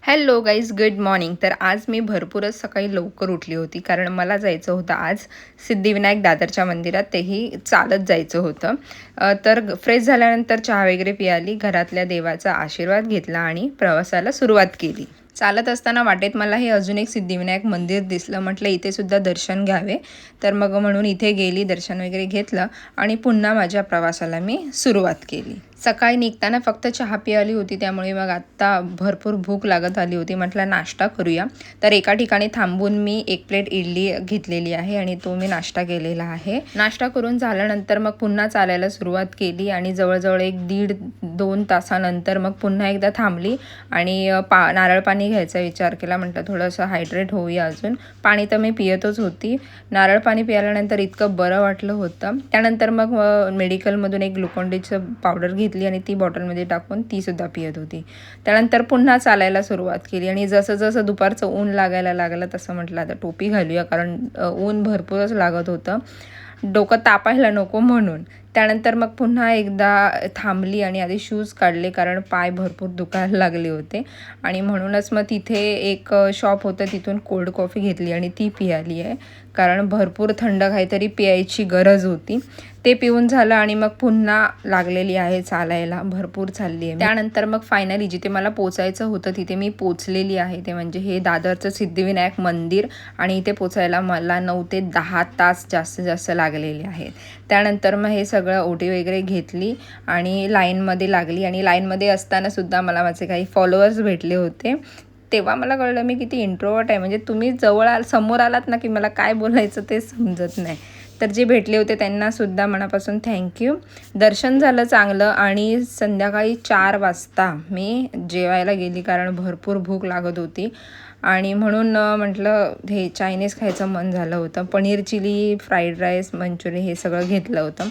Hello guys, good morning. तर आज मी भरपूरच सकाळी लवकर उठली होती कारण मला जायचं होतं आज सिद्धिविनायक दादरच्या मंदिरात, तेही चालत जायचं होतं. तर फ्रेश झाल्यानंतर चहा वगैरे पियाली, घरातल्या देवाचा आशीर्वाद घेतला आणि प्रवासाला सुरुवात केली. चालत असताना वाटेत मला हे अजून एक सिद्धिविनायक मंदिर दिसलं. म्हटलं इथे सुद्धा दर्शन घ्यावे. तर मग म्हणून इथे गेली, दर्शन वगैरे घेतलं आणि पुन्हा माझ्या प्रवासाला मी सुरुवात केली. सकाळी निघताना फक्त चहा पियाली होती, त्यामुळे मग आत्ता भरपूर भूक लागत आली होती. म्हटलं नाश्ता करूया. तर एका ठिकाणी थांबून मी 1 प्लेट इडली घेतलेली आहे आणि तो मी नाश्ता केलेला आहे. नाश्ता करून झाल्यानंतर मग पुन्हा चालायला सुरुवात केली आणि जवळजवळ 1-1.5-2 तासानंतर मग पुन्हा एकदा थांबली आणि नारळ पाणी घ्यायचा विचार केला. म्हटलं थोडंसं हायड्रेट होऊया अजून. पाणी तर मी पियतच होती. नारळ पाणी पिल्यानंतर इतकं बरं वाटलं होतं. त्यानंतर मग मेडिकलमधून एक ग्लुकॉन-डीचं पावडर घेतली आणि ती बॉटलमध्ये टाकून तीसुद्धा पियत होती. त्यानंतर पुन्हा चालायला सुरुवात केली आणि जसं जसं दुपारचं ऊन लागायला लागलं तसं म्हटलं आता टोपी घालूया, कारण ऊन भरपूरच लागत होतं, डोकं तापायला नको म्हणून. त्यानंतर मग पुन्हा एकदा थांबली आणि आधी शूज काढले कारण पाय भरपूर दुखायला लागले होते आणि म्हणूनच मग तिथे एक शॉप होतं, तिथून कोल्ड कॉफी घेतली आणि ती पियाली आहे कारण भरपूर थंड काहीतरी प्यायची गरज होती. ते पिऊन झालं आणि मग पुन्हा लागलेली आहे चालायला, भरपूर चालली आहे. त्यानंतर मग फायनली जिथे मला पोचायचं होतं तिथे मी पोचलेली आहे, ते म्हणजे हे दादरचं सिद्धिविनायक मंदिर. आणि इथे पोचायला मला 9 ते 10 तास जास्तीत जास्त लागलेले आहेत. त्यानंतर मग हे सगळं ओटी वगैरे घेतली आणि लाईनमध्ये लागली आणि लाईनमध्ये असतानासुद्धा मला माझे काही फॉलोअर्स भेटले होते. तेव्हा मला कळलं मी किती इंट्रोवर्ट आहे. म्हणजे तुम्ही समोर आलात ना की मला काय बोलायचं ते समजत नाही. तर जे भेटले होते त्यांनासुद्धा मनापासून थँक्यू. दर्शन झालं चांगलं आणि संध्याकाळी 4 वाजता मी जेवायला गेली कारण भरपूर भूक लागत होती आणि म्हणून म्हटलं हे चायनीज खायचं मन झालं होतं. Paneer chilli, fried rice, Manchurian हे सगळं घेतलं होतं.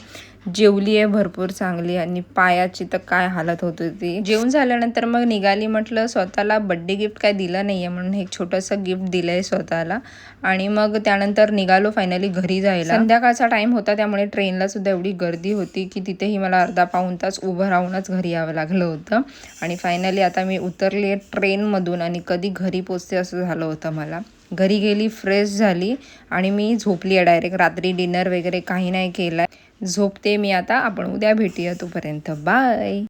जेवली आहे भरपूर चांगली आणि पायाची तर काय हालत होत होती. जेवून झाल्यानंतर मग निघाली. म्हटलं स्वतःला बड्डे गिफ्ट काय दिलं नाही आहे म्हणून एक छोटंसं गिफ्ट दिलं आहे स्वतःला आणि मग त्यानंतर निघालो फायनली घरी जायला. संध्याकाळचा टाईम होता त्यामुळे ट्रेनला सुद्धा एवढी गर्दी होती की तिथेही मला अर्धा-पाऊण तास उभं राहूनच घरी यावं लागलं होतं आणि फायनली आता मी उतरली आहे ट्रेनमधून आणि कधी घरी पोचते असं झालं होतं मला. घरी गेली, फ्रेश झाली आणि मी झोपली आहे डायरेक्ट. रात्री डिनर वगैरे काही नाही केलं आहे. झोपते मी आता. आपण उद्या भेटूया, तोपर्यंत बाय.